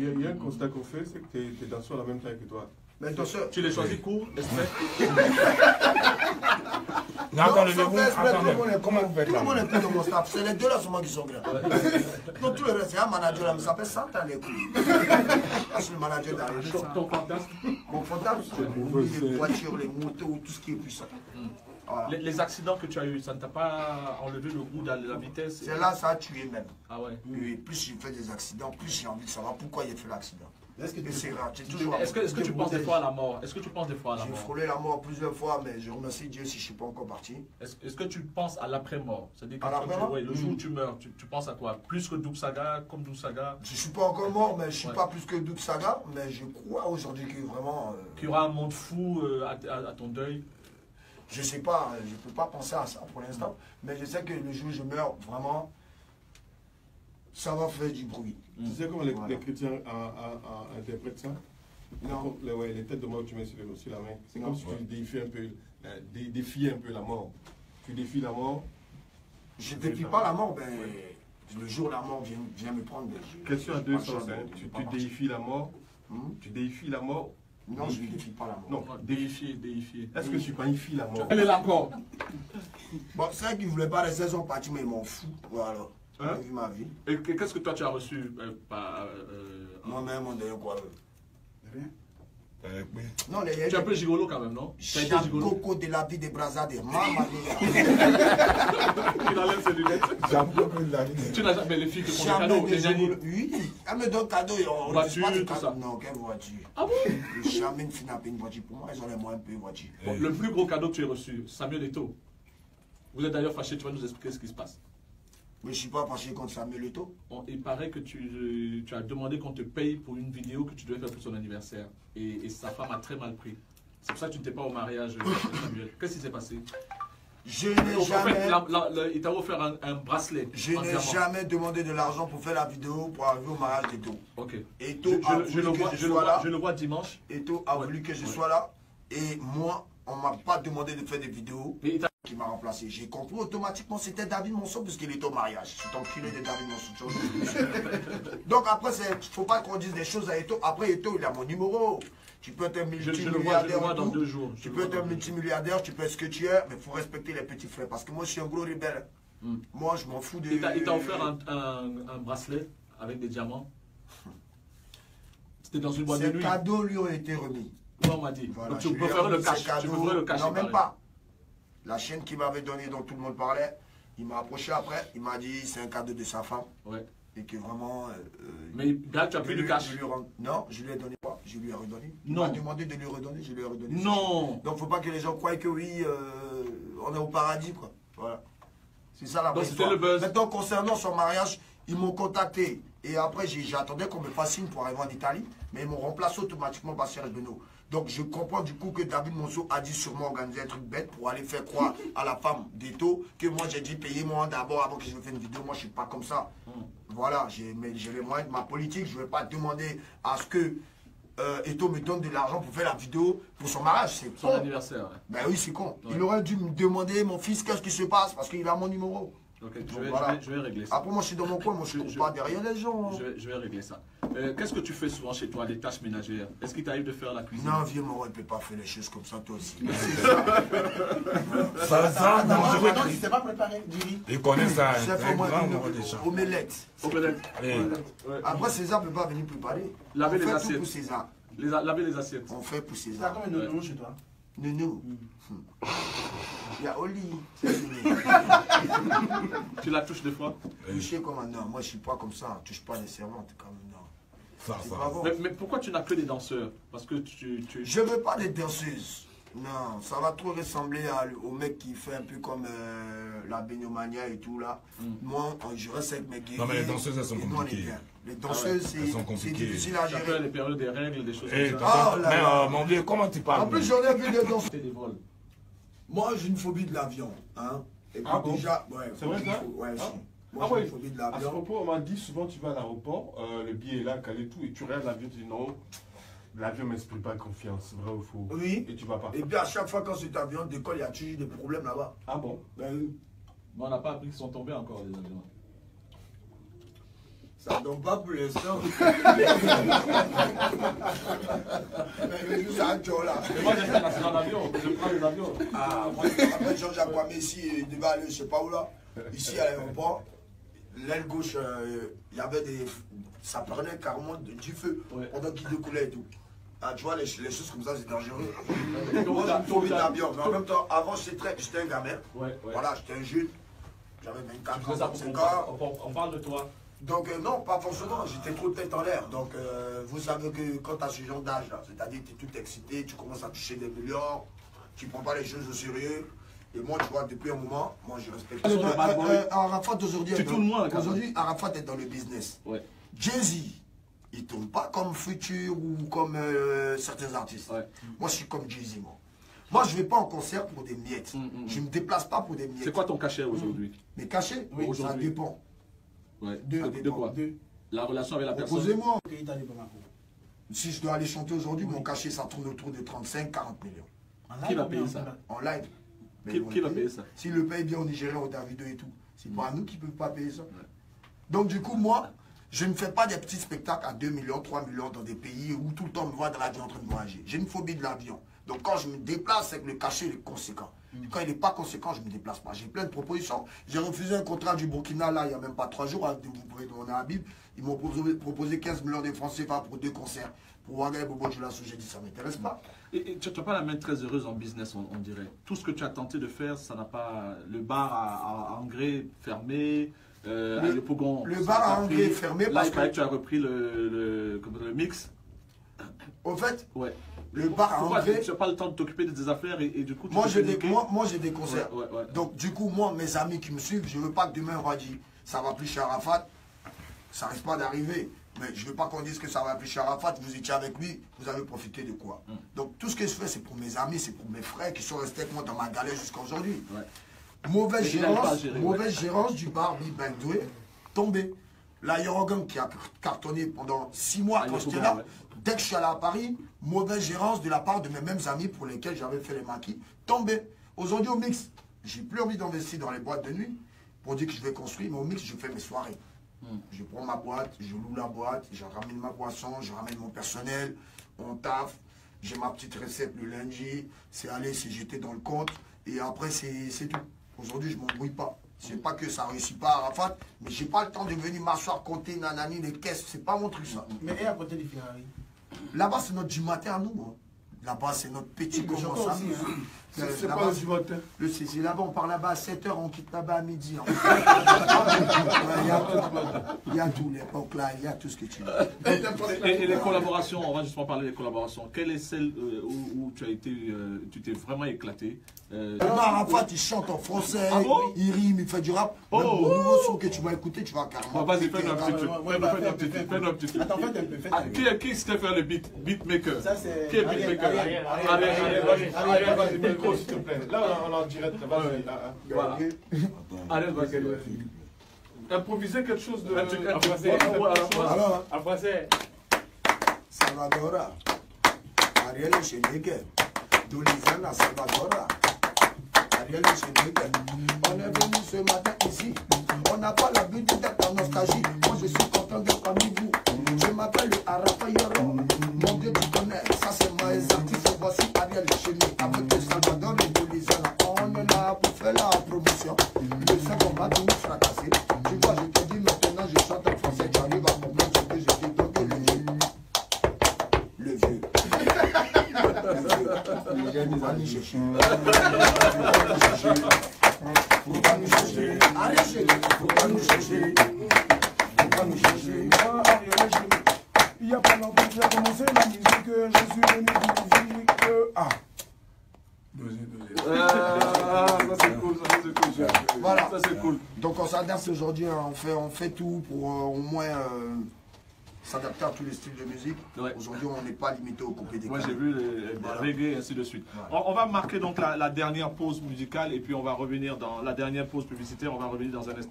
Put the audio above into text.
Il y a un constat qu'on fait, c'est que tes danseurs ont la même taille que toi. Mais danseurs... Tu les choisis court, espèce. Non, attendez, comment vous faites là? Tout le monde est plus dans mon staff. C'est les deux là seulement qui sont grands. Non, tout le reste, c'est un manager là, mais ça fait 100 ans les couilles. Je suis le manager derrière. Ton fantasme? Mon fantasme, c'est les voitures, les motos, tout ce qui est puissant. Voilà. Les accidents que tu as eu, ça ne t'a pas enlevé le goût de la vitesse? C'est là, ça a tué même. Ah ouais. Oui, plus j'ai fait des accidents, plus j'ai envie de savoir pourquoi il a fait l'accident. Est-ce que tu penses des fois à la mort? Est-ce que tu penses des fois à la mort? J'ai frôlé la mort plusieurs fois, mais je remercie Dieu si je ne suis pas encore parti. Est-ce que tu penses à l'après-mort? C'est-à-dire que le jour où tu meurs, tu penses à quoi? Plus que Doug Saga, comme Doug Saga? Je ne suis pas encore mort, mais je ne suis pas plus que Doug Saga, mais je crois aujourd'hui que vraiment... Qu'il y aura un monde fou à ton deuil? Je ne sais pas, je ne peux pas penser à ça pour l'instant, mais je sais que le jour où je meurs, vraiment, ça va faire du bruit. Tu sais comment les chrétiens interprètent ça? Non. Les têtes de mort que tu mets sur la main. C'est comme si tu défiais un peu la mort. Tu défies la mort. Je ne défie pas la mort, ben, le jour où la mort vient me prendre. Question à deux sens. Tu déifies la mort. Tu déifies la mort. Non, je ne défie pas la mort. Non, déifier. Est-ce que tu magnifies la mort? Elle est là encore. Bon, c'est vrai qu'ils ne voulaient pas les saisons parties, mais ils m'en foutent. Voilà. Hein? J'ai vu ma vie. Et qu'est-ce que toi tu as reçu Moi-même, on dirait quoi? Rien. Non, tu es un peu gigolo quand même, non? Chaque coco de la vie des Brazzades. Maman Il enlève ses lunettes. Tu n'as jamais les filles qui font des cadeaux, les nannies. Oui, elles me donnent cadeau. Voiture, tout ça. Non, quelle voiture? Ah bon? Jamais une fille n'a payé une voiture. Pour moi, elles ont les moyens de payer une voiture. Bon, le plus gros cadeau que tu as reçu, Samuel Eto'o. Vous êtes d'ailleurs fâché, tu vas nous expliquer ce qui se passe. Mais je ne suis pas fâché contre Samuel Eto'o. Il paraît que tu as demandé qu'on te paye pour une vidéo que tu devais faire pour son anniversaire. Et sa femme a très mal pris. C'est pour ça que tu n'étais pas au mariage, Samuel. Qu'est-ce qui s'est passé? Je n'ai jamais... il t'a offert un bracelet. Je n'ai jamais demandé de l'argent pour faire la vidéo pour arriver au mariage d'Eto'o. Ok. Eto'o a voulu que je sois là. Je le vois dimanche. Eto'o a voulu que je sois là. Et moi, on ne m'a pas demandé de faire des vidéos. Qui m'a remplacé. J'ai compris automatiquement c'était David Monceau puisqu'il était au mariage. Je suis enculé de David Monceau. Donc après, il ne faut pas qu'on dise des choses à Eto'o. Après, Eto'o, il a mon numéro. Tu peux être multimilliardaire. Je le vois dans 2 jours. Tu peux être multimilliardaire, tu peux être ce que tu es, mais il faut respecter les petits frères. Parce que moi, je suis un gros rebelle. Moi, je m'en fous de... Il t'a offert un bracelet avec des diamants. C'était dans une boîte de nuit. Ces cadeaux lui ont été remis. Ouais, on m'a dit. Voilà, donc tu préfères le cash. Tu préfères le cash. Non, même pas. La chaîne qu'il m'avait donnée, dont tout le monde parlait, il m'a approché après, il m'a dit c'est un cadeau de sa femme. Ouais. Et que vraiment... mais là, tu as pris du cash. Non, je lui ai donné pas. Je lui ai redonné. Il m'a demandé de lui redonner, je lui ai redonné. Non. Donc il ne faut pas que les gens croient que oui, on est au paradis, quoi. Voilà. C'est ça la vraie histoire. Maintenant, concernant son mariage, ils m'ont contacté. Et après, j'attendais qu'on me fasse signe pour arriver en Italie. Mais ils m'ont remplacé automatiquement par Serge Benoît. Donc je comprends du coup que David Monceau a dit sûrement organiser un truc bête pour aller faire croire à la femme d'Eto'o que moi j'ai dit payer moi d'abord avant que je fasse une vidéo. Moi je ne suis pas comme ça. Voilà, j'ai les moyens de ma politique. Je ne vais pas demander à ce que Eto'o me donne de l'argent pour faire la vidéo pour son mariage. C'est son anniversaire. Ouais. Ben oui, c'est con. Ouais. Il aurait dû me demander, mon fils, qu'est-ce qui se passe parce qu'il a mon numéro. Ok, je vais régler ça. Après, moi, je suis dans mon coin, moi, je ne cours pas derrière les gens. Je vais régler ça. Qu'est-ce que tu fais souvent chez toi, les tâches ménagères? Est-ce qu'il t'arrive de faire la cuisine? Non, vieux Moreau, il ne peut pas faire les choses comme ça, toi aussi. Ça, non, il ne s'est pas préparé, du riz. Il connaît ça. Chef, au moins, omelette. Après, César ne peut pas venir préparer. Laver les assiettes. Pour César. Laver les assiettes. On fait pour César. T'as combien de nounou chez toi? Nounou. Il y a Oli. Tu la touches des fois? Toucher comme un non, moi je suis pas comme ça. Touche pas les servantes comme non. Mais pourquoi tu n'as que des danseurs? Parce que je veux pas des danseuses. Non, ça va trop ressembler au mec qui fait un peu comme la Benyomania et tout là. Moi, je reste avec mes guerriers. Non, mais les danseuses, elles sont compliquées. Les danseuses, c'est difficile à gérer. Ça peut les périodes des règles, des choses comme ça. Mais mon Dieu, comment tu parles? En plus, j'en ai vu des danseuses. Des vols. Moi, j'ai une phobie de l'avion. Hein? Et puis bon? déjà, ouais. C'est vrai ça? Ouais, ah. Moi, j'ai une phobie de l'avion. À ce propos, on m'a dit souvent, tu vas à l'aéroport, le billet est là, calé tout, et tu regardes l'avion, tu dis non. L'avion ne m'inspire pas confiance, vrai ou faux? Oui. Et tu vas pas. Et puis à chaque fois quand cet avion décolle, il y a toujours des problèmes là-bas. Ah bon? Ben, on n'a pas appris qu'ils sont tombés encore, les avions. Ça ne donne pas pour l'instant. Mais nous, c'est un jour là. Mais moi, j'étais dans l'avion, je prends les avions. Ah, moi, je me rappelle Jean-Jacques Kwame ici, il devait aller, je ne sais pas où là. Ici, à l'aéroport, l'aile gauche, il y avait des. Ça prenait carrément du feu pendant qu'il découlait et tout. Ah, tu vois, les choses comme ça, c'est dangereux. Moi, j'ai une phobie d'avion. Mais en même temps, avant, j'étais un gamin. Voilà, j'étais un jeune. J'avais 24 ans, 25 ans. On parle de toi. Donc, non, pas forcément. J'étais trop tête en l'air. Donc, vous savez que quand tu as ce genre d'âge, c'est-à-dire que tu es tout excité, tu commences à toucher des millions, tu ne prends pas les choses au sérieux. Et moi, tu vois, depuis un moment, moi, je respecte. Arafat, aujourd'hui, Arafat est dans le business. Ouais. Jay-Z, il ne tourne pas comme Future ou comme certains artistes. Ouais. Moi, je suis comme Jay-Z, moi. Moi, je ne vais pas en concert pour des miettes. Je ne me déplace pas pour des miettes. C'est quoi ton cachet aujourd'hui? Mes cachets, ça dépend. Ouais. De quoi? La relation avec la personne. Posez-moi. Si je dois aller chanter aujourd'hui, mon cachet, ça tourne autour de 35-40 millions. Qui va payer ça? En live. Qui va payer ça? S'il le paye bien au Nigeria, au Davido et tout, c'est pas à nous qui ne peuvent pas payer ça. Donc du coup, moi, je ne fais pas des petits spectacles à 2 millions, 3 millions dans des pays où tout le temps on me voit dans l'avion en train de voyager. J'ai une phobie de l'avion. Donc quand je me déplace, c'est que le cachet est conséquent. Quand il n'est pas conséquent, je ne me déplace pas. J'ai plein de propositions. J'ai refusé un contrat du Burkina, là, il n'y a même pas 3 jours, vous pouvez demander à Habib. Ils m'ont proposé 15 millions de francs CFA pour 2 concerts. Pour Ouagaï, Bobo, je l'ai j'ai dit, ça ne m'intéresse pas. Et tu n'as pas la main très heureuse en business, on dirait. Tout ce que tu as tenté de faire, ça n'a pas... Le bar à engrais fermé, le Pogon... Le bar à engrais fermé là, parce que... tu as repris le mix. Au fait, ouais. Le bar à engrais... Tu n'as pas le temps de t'occuper de tes affaires et du coup... Moi, j'ai des concerts. Ouais. Donc, du coup, moi, mes amis qui me suivent, je ne veux pas que demain, on va dire, ça va plus chez Arafat. Ça risque pas d'arriver. Mais je ne veux pas qu'on dise que ça va plus chez Arafat. Vous étiez avec lui, vous avez profité de quoi? Donc, tout ce que je fais, c'est pour mes amis, c'est pour mes frères qui sont restés avec moi dans ma galère jusqu'à aujourd'hui. Mauvaise gérance du bar Big Bang Doué, tombé. La Yorogan qui a cartonné pendant 6 mois quand j'étais là. Dès que je suis allé à Paris, mauvaise gérance de la part de mes mêmes amis pour lesquels j'avais fait les maquis, tombé. Aujourd'hui au mix, j'ai plus envie d'investir dans les boîtes de nuit pour dire que je vais construire, mais au mix, je fais mes soirées. Je prends ma boîte, je loue la boîte, je ramène ma boisson, je ramène mon personnel, on taffe, j'ai ma petite recette le lundi, c'est aller, c'est jeter dans le compte, et après c'est tout. Aujourd'hui, je ne m'embrouille pas. C'est pas que ça ne réussit pas à Arafat, mais j'ai pas le temps de venir m'asseoir, compter, nanani, les caisses, c'est pas mon truc ça. Mais et à côté du Ferrari? Là-bas, c'est notre du matin à nous. Hein. Là-bas, c'est notre petit commence à nous. C'est pas du matin. C'est là-bas, on part là-bas à 7 h, on quitte là-bas à midi. Hein. Il y a tout, l'époque là, il y a tout ce que tu veux. Et les collaborations, on va justement parler des collaborations. Quelle est celle où tu t'es vraiment éclaté? Arafat, il chante en français, il rime, il fait du rap. Le nouveau son que tu vas écouter, tu vas carrément. Vas-y, fais-nous un petit truc. Attends, faites un peu. Qui s'était fait le beatmaker? Ça, c'est. Qui est beatmaker? Allez, vas-y, micro, s'il te plaît. Là, on est en direct. Vas-y. Voilà. Allez, vas-y. Improviser quelque chose de. En français. Alors, En français. Salvadora, Ariel Cheneke, Doulizana Salvadora, Ariel Cheneke. On est venu ce matin ici. On n'a pas l'habitude d'être en nostalgie. Moi, je suis content d'être parmi vous. Je m'appelle Arafat Yoro. Mon Dieu, tu connais. Ça, c'est mes artistes. Voici Ariel Cheneke avec le Salvador et Doulizana. On est là pour faire la promotion. Le sein qu'on va tout fracasser. Tu vois, je te dis maintenant, je chante en français. Tu arrives à comprendre ce que je dis. Donc, le vieux. Faut pas nous chercher. Faut pas nous chercher. Arrêtez. Faut pas nous chercher. Faut pas nous chercher. Il n'y a pas longtemps que j'ai commencé la musique. Je suis venu pour musique. Ah. Ça c'est cool, ça c'est cool. Voilà. Ça c'est cool. Donc on s'adapte aujourd'hui, hein. on fait tout pour au moins s'adapter à tous les styles de musique. Ouais. Aujourd'hui on n'est pas limité au coupé des Moi j'ai vu les reggae et ainsi de suite. Voilà. On va marquer donc la dernière pause musicale et puis on va revenir dans la dernière pause publicitaire, on va revenir dans un instant.